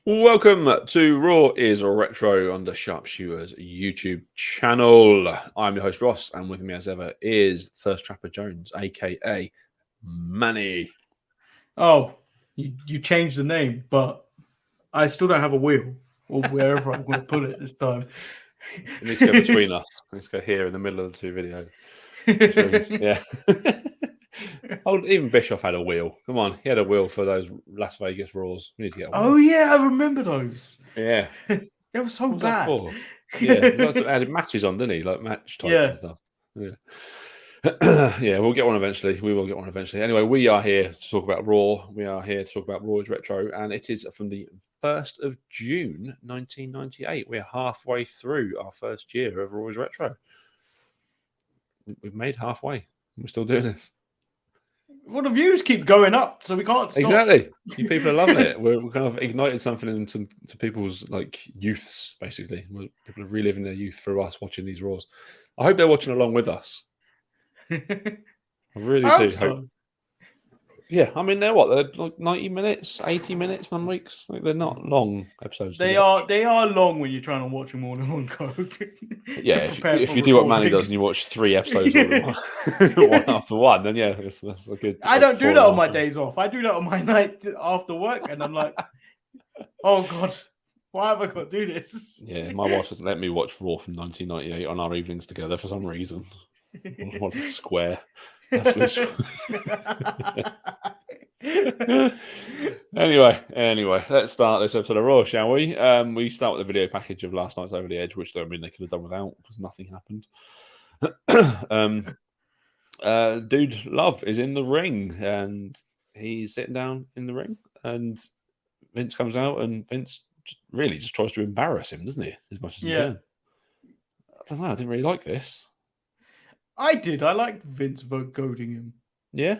Welcome to Raw is Retro on the Sharpshooters YouTube channel. I'm your host Ross, and with me as ever is Thirst Trapper Jones, aka Manny. Oh, you changed the name, but I still don't have a wheel or wherever I'm going to put it this time. It needs to go between us. It needs to go here in the middle of the two video screens. Yeah. Even Bischoff had a wheel. Come on, he had a wheel for those Las Vegas Raws. We need to get a wheel. Oh yeah, I remember those. Yeah. They were so What was that bad. for? Yeah, that's what added matches on, didn't he? Like match types Yeah. and stuff. Yeah. Yeah, we'll get one eventually. We will get one eventually. Anyway, we are here to talk about Raw. We are here to talk about Raw is Retro, and it is from the 1st of June, 1998. We're halfway through our first year of Raw is Retro. We've made halfway. We're still doing this. Well, the views keep going up, so we can't stop. Exactly. You people are loving it. We're kind of ignited something into people's youths, basically. People are reliving their youth through us watching these Raws. I hope they're watching along with us. I really I do hope so. hope. Yeah, I mean they're what? They're like 90 minutes, 80 minutes, 1 weeks. They're not long episodes. They are long when you're trying to watch them all in one go. Yeah, if you do what Manny does and you watch 3 episodes all in one after one, then yeah, that's a good. I don't do that on my days off. I do that on my night after work, and I'm like, oh god, why have I got to do this? Yeah, my wife doesn't let me watch Raw from 1998 on our evenings together for some reason. What a square. Anyway, let's start this episode of Raw, shall we? We start with the video package of last night's Over the Edge, which I mean they could have done without because nothing happened. Dude Love is in the ring and he's sitting down in the ring, and Vince comes out, and Vince really just tries to embarrass him, doesn't he? As much as he can. I don't know. I didn't really like this. I did. I liked Vince goading him. Yeah.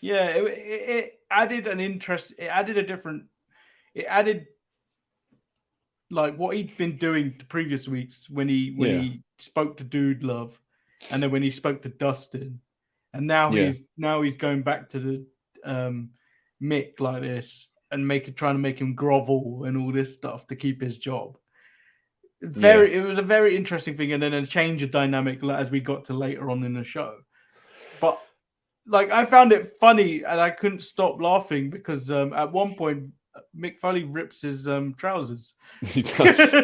Yeah, it added an interest. It added a different. It added like what he'd been doing the previous weeks when he spoke to Dude Love, and then when he spoke to Dustin, and now he's going back to the Mick like this and trying to make him grovel and all this stuff to keep his job. It was a very interesting thing, and then a change of dynamic as we got to later on in the show. But like I found it funny, and I couldn't stop laughing because at one point Mick Foley rips his trousers. He does.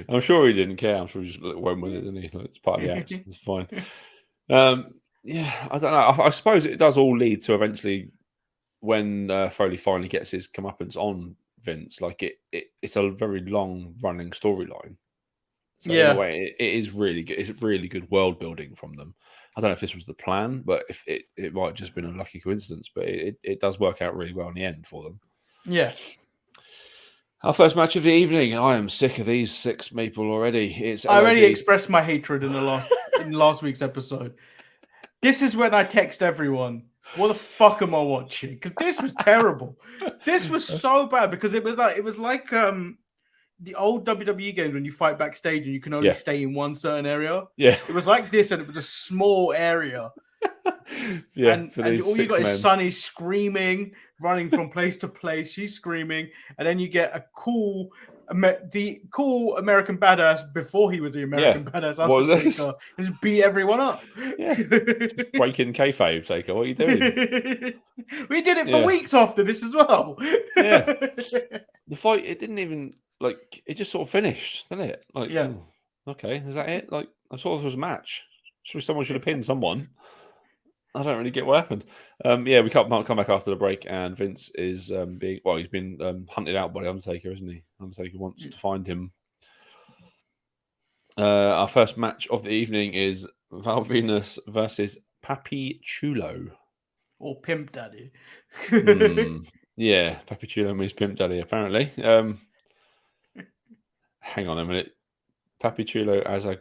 I'm sure he didn't care. I'm sure he just went with it, didn't he? It's part of the act. It's fine. Yeah, I don't know. I suppose it does all lead to eventually when Foley finally gets his comeuppance on Vince. Like it's a very long running storyline. So in a way, it is really good. It's really good world building from them. I don't know if this was the plan, but if it might have just been a lucky coincidence. But it does work out really well in the end for them. Yeah. Our first match of the evening. I am sick of these 6 people already. I already expressed my hatred in last week's episode. This is when I text everyone, what the fuck am I watching? Because this was terrible. This was so bad because it was like the old WWE games when you fight backstage and you can only stay in one certain area. Yeah. It was like this, and it was a small area. Yeah. And all you got is Sunny screaming, running from place to place. She's screaming, and then you get the cool American badass before he was the American badass. Undertaker just beat everyone up. Yeah, just breaking kayfabe, Taker. What are you doing? We did it for weeks after this as well. Yeah, the fight it didn't even it just sort of finished, didn't it? Okay, is that it? I thought this was a match. Someone should have pinned someone. I don't really get what happened. We come back after the break, and Vince is he's been hunted out by the Undertaker, isn't he? Undertaker wants to find him. Our first match of the evening is Val Venus versus Papi Chulo. Or Pimp Daddy. Yeah, Papi Chulo means Pimp Daddy, apparently. Hang on a minute. Papi Chulo as I'm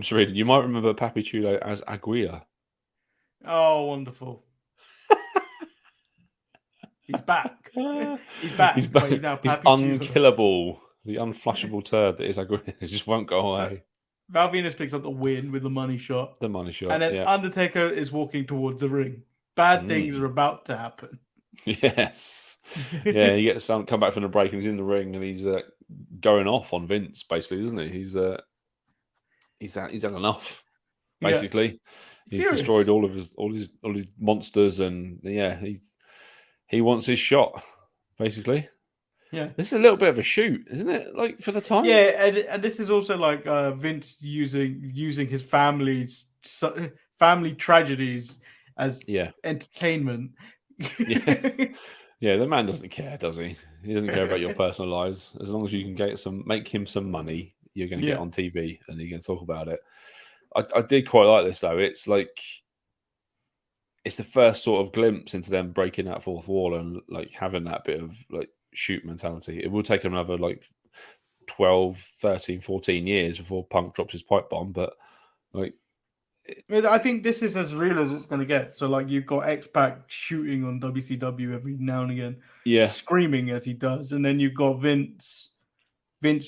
just reading. You might remember Papi Chulo as Aguila. Oh, wonderful. He's back. He's back. He's now Papi He's unkillable. The unflushable turd that is Aguila. It just won't go away. Val Venus picks up the win with the money shot. The money shot. And then Undertaker is walking towards the ring. Bad things are about to happen. Yes. Yeah, he gets some come back from the break and he's in the ring and he's going off on Vince, basically, isn't he? He's had enough, Yeah, basically. He's destroyed furious. all his monsters, and yeah, he wants his shot, basically. Yeah. This is a little bit of a shoot, isn't it? Like for the time. Yeah, and this is also like Vince using his family tragedies as Yeah, entertainment. yeah, yeah. The man doesn't care, does he? He doesn't care about your personal lives. As long as you can make him some money, you're going to get Yeah, on TV and you're going to talk about it. I did quite like this though. It's like it's the first sort of glimpse into them breaking that fourth wall and like having that bit of like shoot mentality. It will take them another like 12, 13, 14 years before Punk drops his pipe bomb, but like I think this is as real as it's going to get. So like you've got X-Pac shooting on WCW every now and again, yeah, screaming as he does, and then you've got Vince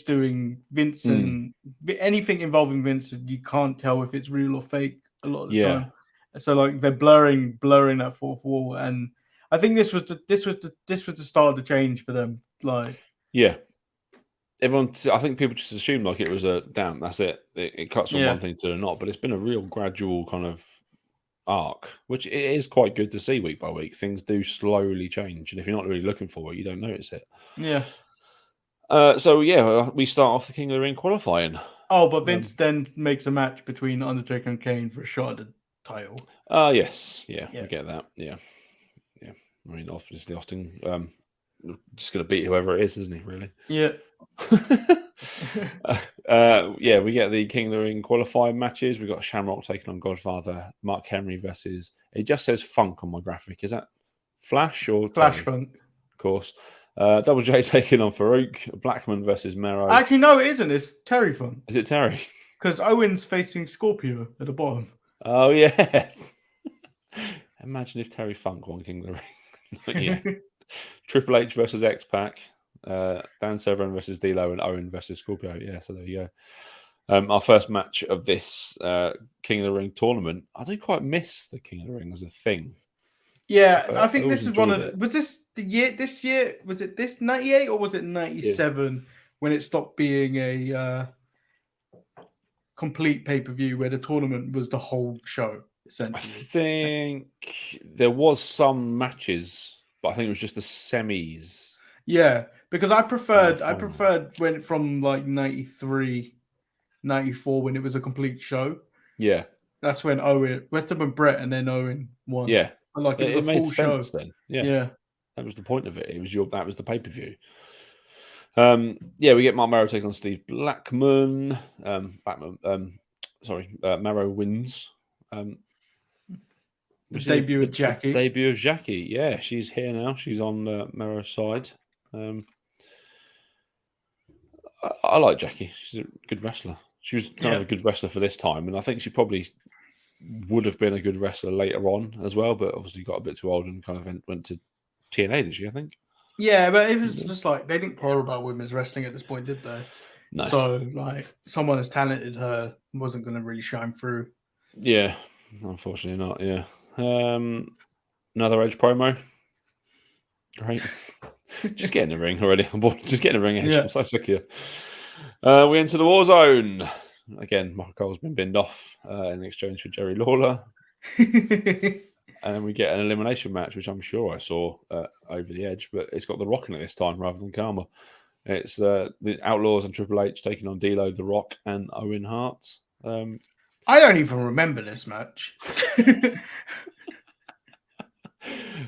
doing Vince mm, and anything involving Vince, you can't tell if it's real or fake a lot of the yeah, time. So like they're blurring that fourth wall, and I think this was the start of the change for them. Like yeah. I think people just assume like it was a damn. That's it. It cuts from one yeah, thing to another, but it's been a real gradual kind of arc, which it is quite good to see week by week. Things do slowly change, and if you're not really looking for it, you don't notice it. yeah. So yeah, we start off the King of the Ring qualifying. Oh, but Um, Vince then makes a match between Undertaker and Kane for a shot at the title. yes, yeah, we Yeah, get that. Yeah, yeah. I mean, obviously Austin, just going to beat whoever it is, isn't he? Really? yeah. Yeah, we get the King of the Ring qualifying matches. We've got Shamrock taking on Godfather, Mark Henry versus. It just says Funk on my graphic. Is that Flash or Flash Terry? Funk. Of course. Double J taking on Farouk, Blackman versus Mero. Actually, no, it isn't. It's Terry Funk Is it Terry? because Owen's facing Scorpio at the bottom. Oh yes. Imagine if Terry Funk won King of the Ring. Yeah. Triple H versus X Pac. Dan Severn versus D'Lo, and Owen versus Scorpio. Yeah, so there you go. Our first match of this King of the Ring tournament. I do quite miss the King of the Ring as a thing. Yeah, I I think always this is one enjoyed of it. was this the year this year was it this 98 or was it 97 when it stopped being a complete pay-per-view where the tournament was the whole show I essentially. think there was some matches, but I think it was just the semis Yeah, because I and the preferred final. when from like 93, 94 when it was a complete show. Yeah, That's when Owen West and Brett and then Owen won. yeah. But like it was a It made full show. sense then. Yeah, Yeah. that was the point of it. That was the pay per view. Yeah, we get Marc Mero taking on Steve Blackman. Mero wins. The We see debut of the Jackie. debut of Jackie. Yeah, she's here now. She's on Mero's side. I like Jackie. She's a good wrestler. She was kind of Yeah. a good wrestler for this time, and I think she probably would have been a good wrestler later on as well. But obviously got a bit too old and kind of went to TNA. Did she? I think. Yeah, but it was just like they didn't care about women's wrestling at this point, did they? No. So like someone as talented her wasn't going to really shine through. Yeah, unfortunately not. Yeah. Another Edge promo. Great. Just get in the ring already. I'm bored. Just get in the ring, Edge. Yeah. I'm so sick of you. We enter the war zone. Again, Michael Cole's been binned off in exchange for Jerry Lawler. And we get an elimination match, which I'm sure I saw over the Edge, but it's got The Rock in it this time rather than Karma. It's the Outlaws and Triple H taking on D'Lo, The Rock, and Owen Hart. I don't even remember this match.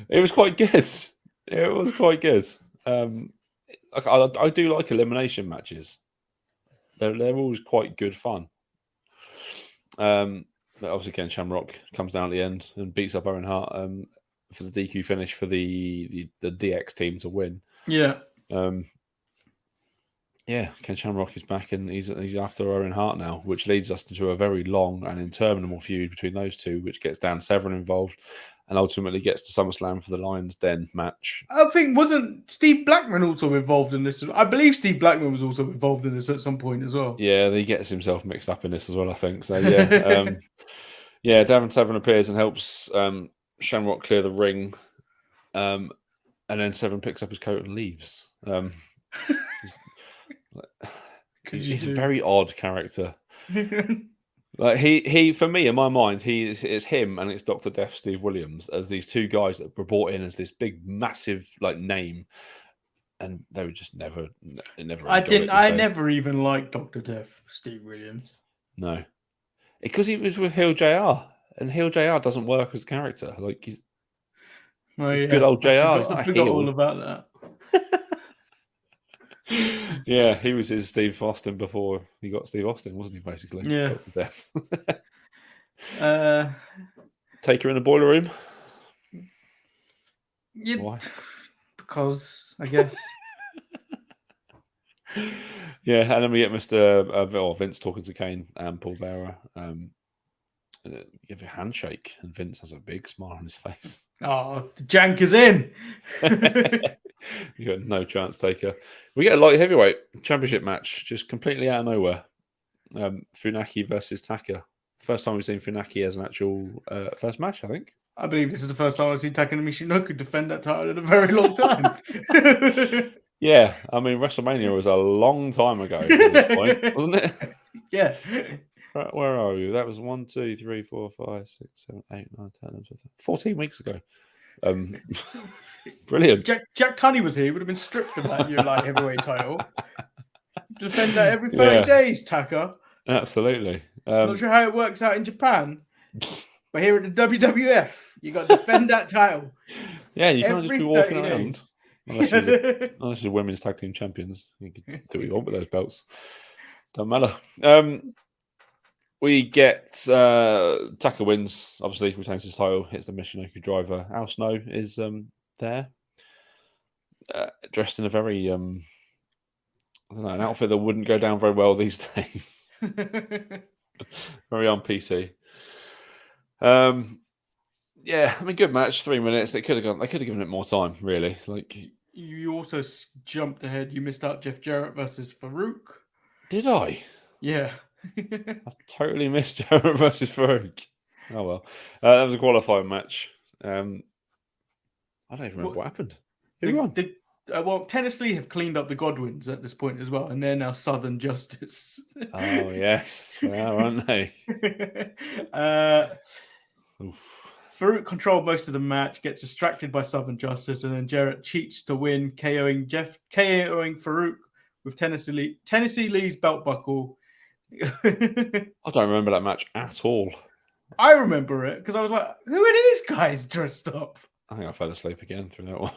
It was quite good. It was quite good. I do like elimination matches. They're always quite good fun. But obviously, Ken Shamrock comes down at the end and beats up Owen Hart for the DQ finish for the DX team to win. Yeah. Yeah, Ken Shamrock is back and he's after Owen Hart now, which leads us into a very long and interminable feud between those two, which gets Dan Severn involved and ultimately gets to SummerSlam for the Lions Den match. I think wasn't Steve Blackman also involved in this? I believe Steve Blackman was also involved in this at some point as well. Yeah, he gets himself mixed up in this as well, I think. So yeah, yeah, Dan Severn appears and helps Shamrock clear the ring. and then Seven picks up his coat and leaves. He's a very odd character. Like he for me in my mind, it's him and it's Dr. Death Steve Williams as these two guys that were brought in as this big massive like name, and they were just never I never even liked Dr. Death Steve Williams. No, because he was with Heel JR, and Heel JR doesn't work as a character. Like he's good old JR. I forgot all about that. Yeah, he was his Steve Austin before he got Steve Austin, wasn't he? Basically, yeah. Dr. Death. Taker in the boiler room. Yeah, why? Because I guess. Yeah, and then we get Mr. Vince talking to Kane and Paul Bearer. Give a handshake, and Vince has a big smile on his face. Oh, the jank is in. You got no chance, Taker. We get a light heavyweight championship match, just completely out of nowhere. Funaki versus Taka. First time we've seen Funaki as an actual first match, I think. I believe this is the first time I've seen Taka Michinoku defend that title in a very long time. Yeah, I mean, WrestleMania was a long time ago at this point, wasn't it? Yeah. Where are you? That was 1, 2, 3, 4, 5, 6, 7, 8, 9, 10, 11, 12, 14 weeks ago. Brilliant. Jack Tunney was here. He would have been stripped of that light heavyweight title. Defend that every 30 days, Taka. Absolutely. Not sure how it works out in Japan, but here at the WWF, you got to defend that title. Yeah, you can't just be walking around. Unless you're women's tag team champions. You can do what you want with those belts. Don't matter. We get Taka wins, obviously retains his title, hits the Michinoku driver. Al Snow is there. Dressed in a very I don't know, an outfit that wouldn't go down very well these days. Very on PC. Yeah, I mean, good match. 3 minutes. They could have given it more time, really. Like you also jumped ahead. You missed out Jeff Jarrett versus Farouk. Did I? Yeah. I totally missed Jarrett versus Farouk. Oh well, that was a qualifying match. I don't even remember what happened. Who won? Well, Tennessee have cleaned up the Godwins at this point as well, and they're now Southern Justice. Oh yes, they are, aren't they? Farouk controlled most of the match, gets distracted by Southern Justice, and then Jarrett cheats to win, KOing Farouk with Tennessee Lee's belt buckle. I don't remember that match at all. I remember it because I was like, who are these guys dressed up? I think I fell asleep again through that one.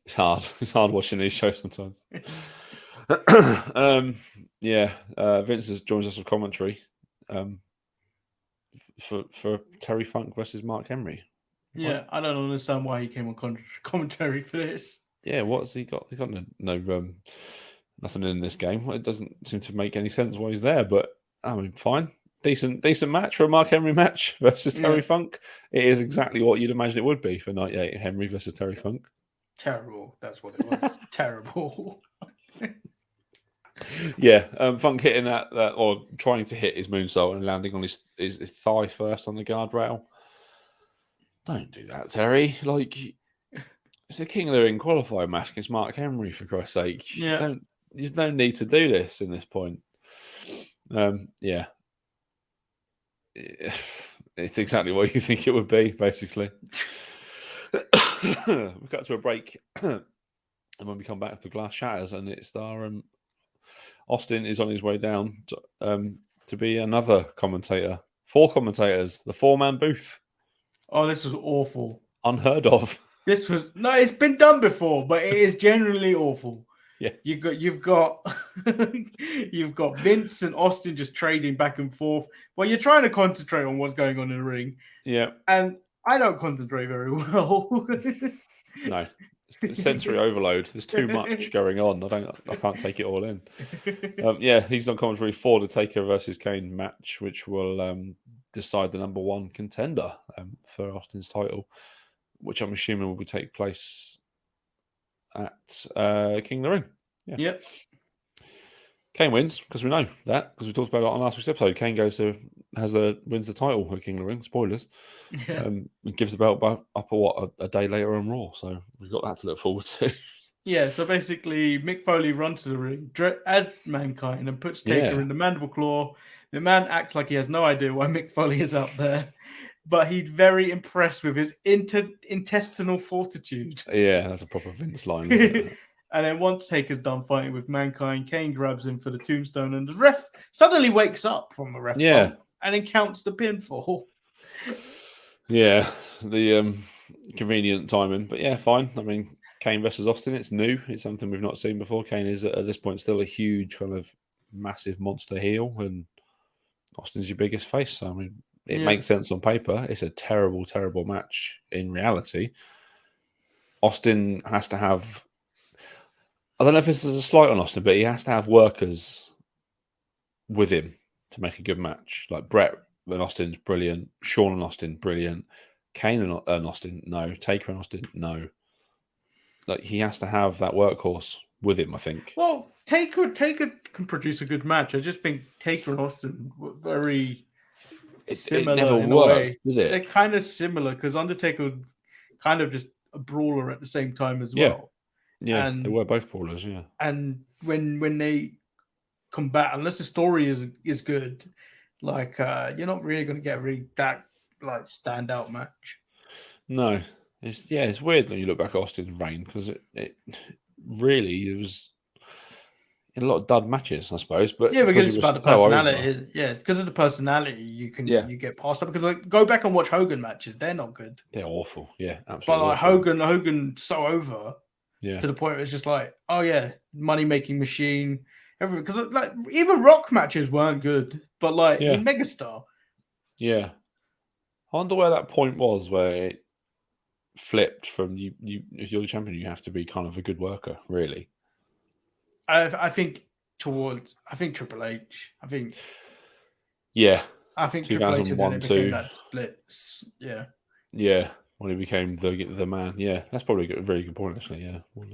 It's hard. It's hard watching these shows sometimes. Vince joins us with commentary for Terry Funk versus Mark Henry. Yeah, I don't understand why he came on commentary for this. Yeah, what's he got? He got no nothing in this game. It doesn't seem to make any sense why he's there, but I mean, fine. Decent match for a Mark Henry match versus Terry Funk. It is exactly what you'd imagine it would be for 98 Henry versus Terry Funk. Terrible. That's what it was. Terrible. Yeah, Funk hitting that or trying to hit his moonsault and landing on his thigh first on the guardrail. Don't do that, Terry. Like, it's a King of the Ring qualifying match against Mark Henry, for Christ's sake. Yeah. You don't need to do this in this point. Yeah. It's exactly what you think it would be, basically. We got to a break, and when we come back, the glass shatters, and it's our Austin is on his way down to be another commentator. 4 commentators, the 4-man booth. Oh, this was awful. Unheard of. It's been done before, but it is generally awful. Yeah, you've got Vince and Austin just trading back and forth. Well, you're trying to concentrate on what's going on in the ring. Yeah, and I don't concentrate very well. No, it's sensory overload. There's too much going on. I can't take it all in. He's on commentary for the Taker versus Kane match, which will decide the number one contender for Austin's title, which I'm assuming will take place at King of the Ring. Yeah. Yep. Kane wins because we know that, because we talked about it on last week's episode. Kane wins the title at King of the Ring. Spoilers. Yeah. And gives the belt back up a day later on Raw. So we've got that to look forward to. Yeah, so basically, Mick Foley runs to the ring, adds Mankind, and puts Taker in the mandible claw. The man acts like he has no idea why Mick Foley is up there, but he's very impressed with his intestinal fortitude. Yeah, that's a proper Vince line, isn't it? And then once Taker's done fighting with Mankind, Kane grabs him for the tombstone, and the ref suddenly wakes up from the ref bump and then counts the pinfall. Yeah, the convenient timing, but yeah, fine. I mean, Kane versus Austin, it's new. It's something we've not seen before. Kane is at this point still a huge kind of massive monster heel, and Austin's your biggest face. So I mean, it makes sense on paper. It's a terrible, terrible match in reality. Austin has to have, I don't know if this is a slight on Austin, but he has to have workers with him to make a good match. Like Brett and Austin's brilliant. Shawn and Austin, brilliant. Kane and Austin, no. Taker and Austin, no. Like, he has to have that workhorse with him, I think. Well, Taker can produce a good match. I just think Taker and Austin were very similar. It never in worked, a way. did it? They're kind of similar because Undertaker was kind of just a brawler at the same time as well. Yeah, they were both brawlers, yeah. And when they combat, unless the story is good, like you're not really going to get that like standout match. No, it's weird when you look back at Austin's reign, because it really was in a lot of dud matches, I suppose. But yeah, because it's about the personality. Yeah, because of the personality, you get past that. Because like, go back and watch Hogan matches; they're not good. They're awful. Yeah, absolutely. But like awful. Hogan's so over. Yeah. To the point where it's just like, oh yeah, money making machine. Everything, because like even Rock matches weren't good, but like in Megastar. Yeah, I wonder where that point was where it flipped from you. If you're the champion, you have to be kind of a good worker, really. I think Triple H. I think Triple H and then it became that split. Yeah. Yeah, when he became the man. Yeah, that's probably a very good point, actually. Yeah. Well,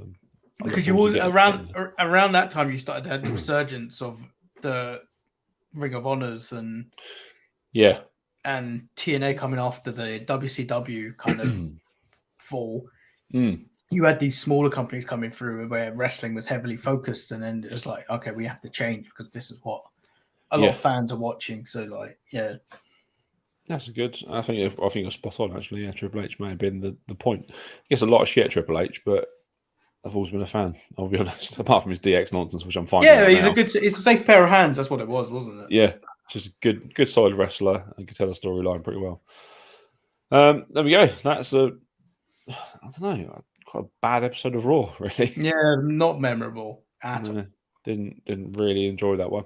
because you all around that time you started to have the resurgence of the Ring of Honors and TNA coming after the WCW kind of fall. You had these smaller companies coming through where wrestling was heavily focused, and then it was like, okay, we have to change because this is what a lot of fans are watching. So like, yeah. That's good. I think you're spot on, actually. Yeah, Triple H may have been the point. I guess a lot of shit Triple H, but I've always been a fan, I'll be honest, apart from his DX nonsense, which I'm fine with. It's a safe pair of hands. That's what it was, wasn't it? Yeah, just a good solid wrestler and could tell a storyline pretty well. There we go. That's I don't know, quite a bad episode of Raw, really. Yeah, not memorable at all. Didn't really enjoy that one.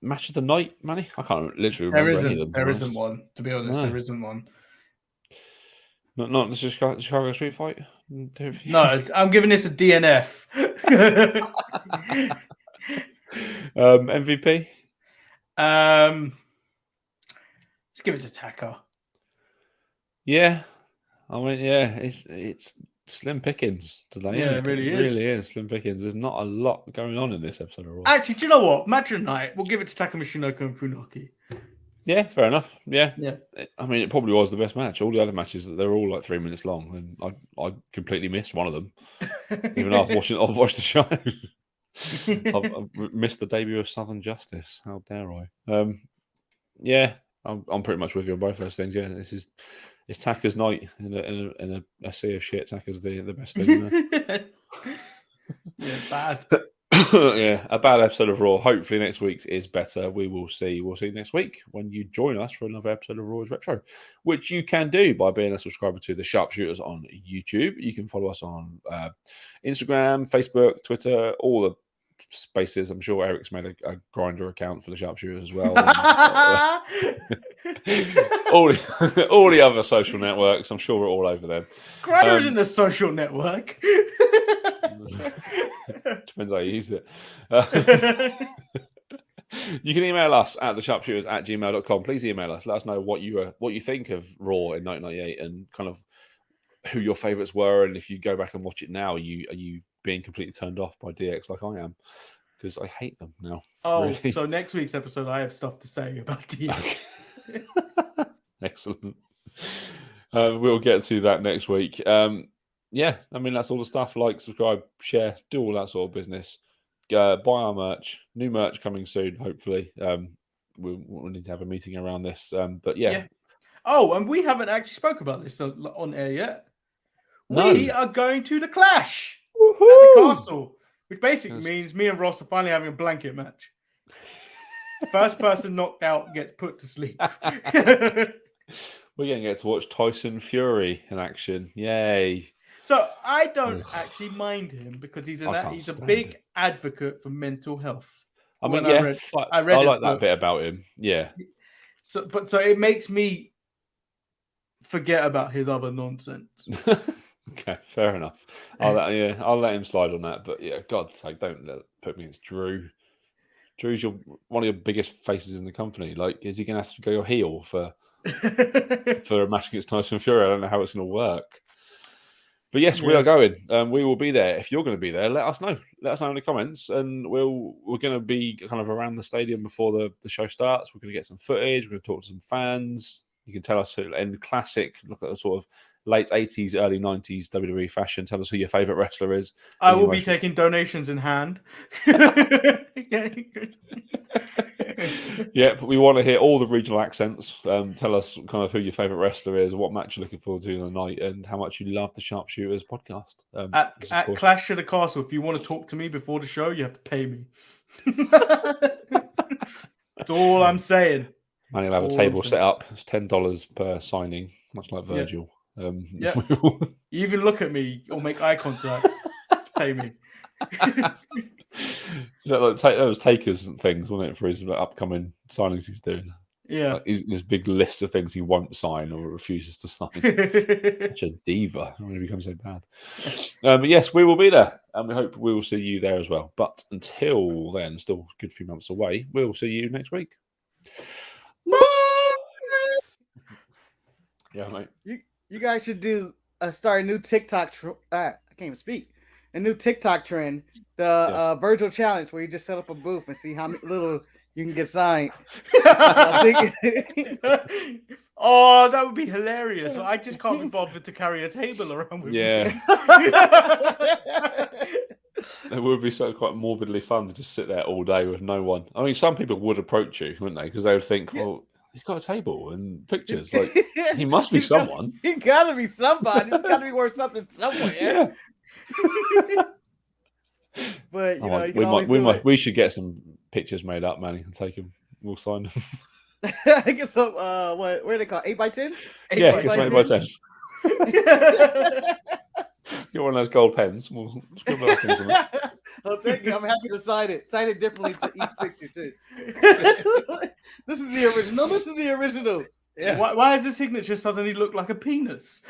Match of the night, Manny? I can't literally remember any of them. There isn't one, to be honest. There isn't one. Not the Chicago Street Fight? No, I'm giving this a DNF. MVP? Let's give it to Taka. Yeah. I mean, yeah, it's slim pickings today. Yeah, it really is slim pickings. There's not a lot going on in this episode of Raw. Actually, do you know what? Match of the night, we'll give it to Takamishinoku and Funaki. Yeah, fair enough. Yeah. I mean, it probably was the best match. All the other matches, they're all like 3 minutes long, and I completely missed one of them. Even though I've watched the show. I've missed the debut of Southern Justice. How dare I? Yeah, I'm pretty much with you on both those things. Yeah, it's Taka's night in a sea of shit. Taka's the best thing. Yeah, bad. Yeah, a bad episode of Raw. Hopefully next week's is better. We will see. We'll see next week when you join us for another episode of Raw's Retro, which you can do by being a subscriber to the Sharpshooters on YouTube. You can follow us on Instagram, Facebook, Twitter, all the spaces. I'm sure Eric's made a Grindr account for the Sharpshooters as well. all the other social networks. I'm sure we're all over them. Grindr isn't a social network. Depends how you use it. You can email us at thesharpshooters@gmail.com. Please email us. Let us know what you think of Raw in 1998 and kind of who your favourites were. And if you go back and watch it now, are you being completely turned off by DX like I am, because I hate them now. Oh, really. So next week's episode, I have stuff to say about DX. Okay. Excellent. We'll get to that next week. Yeah, I mean, that's all the stuff. Like, subscribe, share, do all that sort of business. Buy our merch. New merch coming soon, hopefully. We'll need to have a meeting around this. But yeah. Oh, and we haven't actually spoke about this on air yet. No. We are going to the Clash at the Castle, which basically means me and Ross are finally having a blanket match. First person knocked out gets put to sleep. We're going to get to watch Tyson Fury in action. Yay. So I don't actually mind him because he's a big advocate for mental health. I mean, I like that bit about him. Yeah. So it makes me forget about his other nonsense. Okay, fair enough. I'll let him slide on that. But yeah, God's sake, don't put me against Drew. Drew's one of your biggest faces in the company. Like, is he going to have to go heel for a match against Tyson Fury? I don't know how it's going to work. But yes, we are going. We will be there. If you're going to be there, let us know. Let us know in the comments, and we're going to be kind of around the stadium before the show starts. We're going to get some footage. We're going to talk to some fans. You can tell us in classic, look at the sort of late 80s, early 90s WWE fashion. Tell us who your favourite wrestler is. I will be taking donations in hand. Yeah, but we want to hear all the regional accents. Tell us kind of who your favourite wrestler is, what match you're looking forward to the night, and how much you love the Sharpshooters podcast. At Clash of the Castle, if you want to talk to me before the show, you have to pay me. That's all I'm saying. Manny will have a table set up. It's $10 per signing, much like Virgil. You even look at me or make eye contact. Pay me. Is that like those Taker's things, wasn't it, for his upcoming signings he's doing? Yeah. Like this big list of things he won't sign or refuses to sign. Such a diva. I'm going to become so bad. But yes, we will be there. And we hope we will see you there as well. But until then, still a good few months away, we'll see you next week. Yeah, mate. You guys should start a new TikTok. I can't even speak. A new TikTok trend, the Virgil Challenge, where you just set up a booth and see how little you can get signed. Oh, that would be hilarious. I just can't be bothered to carry a table around with me. It would be quite morbidly fun to just sit there all day with no one. I mean, some people would approach you, wouldn't they? Because they would think, well, he's got a table and pictures. Like, he must be someone. He got to be somebody. He's got to be worth something somewhere. Yeah. But we should get some pictures made up, Manny, and take them. We'll sign them. I get some. What are they called? 8x10s? Yeah, get some 8x10s. Get one of those gold pens. We'll scribble other things on it. Oh, thank you. I'm happy to sign it. Sign it differently to each picture too. This is the original. This is the original. Yeah. Why does the signature suddenly look like a penis?